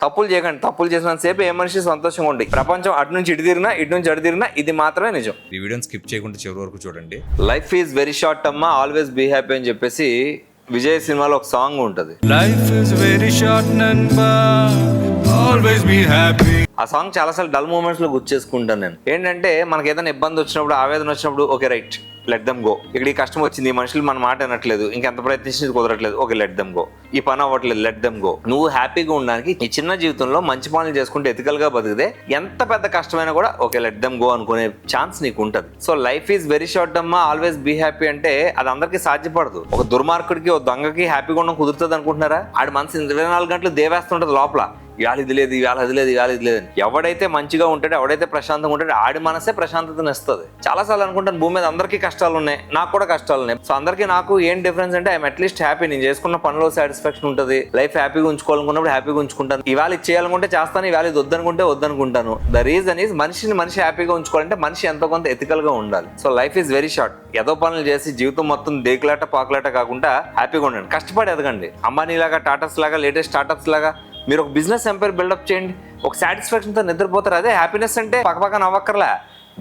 తప్పులు చేయకండి. తప్పులు చేసినంత సేపు ఏ మనిషి సంతోషంగా ఉండి ప్రపంచం అటు నుంచి ఇటు తిరిగినా ఇటు నుంచి అటు తిరిగినా ఇది మాత్రమే నిజం. ఈ వీడియోని స్కిప్ చేయకుండా చివరి వరకు చూడండి. లైఫ్ ఈజ్ వెరీ షార్ట్ అమ్మా, ఆల్వేస్ బీ హ్యాపీ అని చెప్పేసి విజయ్ సినిమాలో ఒక సాంగ్ ఉంటుంది. Life is very short, Nanba. Always be happy. ఆ సాంగ్ చాలాసార్లు డల్ మూమెంట్స్ లో గుర్తు చేసుకుంటాను నేను. ఏంటంటే మనకి ఏదైనా ఇబ్బంది వచ్చినప్పుడు, ఆవేదన వచ్చినప్పుడు, okay right, let them go. ఇక్కడ ఈ కష్టం వచ్చింది, ఈ మనుషులు మన మాట వినట్లేదు, ఇంకెంత ప్రయత్నించి కుదరట్లేదు, ఓకే లెట్ దెమ్ గో. ఈ పని అవ్వట్లేదు, లెట్ దెమ్ గో. నువ్వు హ్యాపీగా ఉండడానికి ఈ చిన్న జీవితంలో మంచి పనులు చేసుకుంటే ఎథికల్ గా బతికితే ఎంత పెద్ద కష్టమైనా కూడా ఓకే లెట్ దెమ్ గో అనుకునే ఛాన్స్ నీకు ఉంటుంది. So life is very short అమ్మా, ఆల్వేస్ బీ హ్యాపీ అంటే అది అందరికీ సాధ్యపడదు. ఒక దుర్మార్గుడికి, ఒక దొంగకి హ్యాపీగా ఉండడం కుదురుతుంది అనుకుంటున్నారా? ఆడి మనసు 24 గంటలు దేవేస్తుంటది లోపల, ఇవాళ ఇది లేదు, ఇవాళ అది లేదు, ఇవాళ ఇది లేదని. ఎవడైతే మంచిగా ఉంటాడో, ఎవడైతే ప్రశాంతంగా ఉంటాడో ఆడి మనసే ప్రశాంతతను ఇస్తుంది. చాలాసార్లు అనుకుంటాను భూమి మీద అందరికీ కష్టాలు ఉన్నాయి, నాకు కూడా కష్టాలు ఉన్నాయి. సో అందరికీ నాకు ఏం డిఫరెన్స్ అంటే ఐఎమ్ అట్లీస్ట్ హ్యాపీ. నేను చేసుకున్న పనిలో సాటిస్ఫాక్షన్ ఉంటుంది. లైఫ్ హ్యాపీగా ఉంచుకోవాలనుకున్నప్పుడు హ్యాపీగా ఉంచుకుంటాను. ఇవాళ ఇది చేయాలనుకుంటే చేస్తాను, ఇవాళ ఇది వద్దనుకుంటే వద్దనుకుంటాను. ద రీజన్ ఈజ్ మనిషి హ్యాపీగా ఉంచుకోవాలంటే మనిషి ఎంతో కొంత ఎథికల్ గా ఉండాలి. So life is very short. ఏదో పనులు చేసి జీవితం మొత్తం దేకులాట పాకులాట కాకుండా హ్యాపీగా ఉండండి. కష్టపడి ఎదగండి. అంబానీ లాగా, టాటాస్ లాగా, లేటెస్ట్ స్టార్టప్స్ లాగా మీరు ఒక బిజినెస్ ఎంపైర్ బిల్డప్ చేయండి. ఒక సాటిస్ఫాక్షన్తో నిద్రపోతారు. అదే హ్యాపీనెస్ అంటే పక్కపక్క నవ్వక్కర్లే.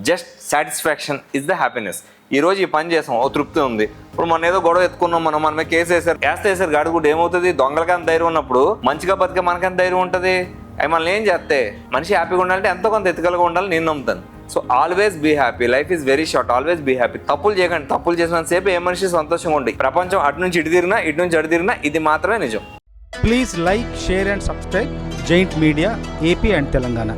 Just satisfaction is the happiness. ఈ రోజు ఈ పని చేసాం, ఓ తృప్తి ఉంది. ఇప్పుడు మనం ఏదో గొడవ ఎత్తుకున్నాం, మన మీద కేసు వేస్తారు గాడుగుడ్డు. ఏమవుతుంది? దొంగలకని ధైర్యం ఉన్నప్పుడు మంచిగా బతికే మనకని ధైర్యం ఉంటుంది. అవి మనల్ని ఏం చేస్తే మనిషి హ్యాపీగా ఉండాలంటే ఎంతో కొంత ఎథికల్గా ఉండాలి. నేను నమ్ముతాను. So always be happy. Life is very short. Always be happy. తప్పులు చేయకండి. తప్పులు చేసినంత సేపు ఏ మనిషి సంతోషంగా ఉండి ప్రపంచం అటు నుంచి ఇటు తిరిగినా ఇటు నుంచి అటు తిరిగినా ఇది మాత్రమే నిజం. Please like, share and subscribe Giant Media AP and Telangana.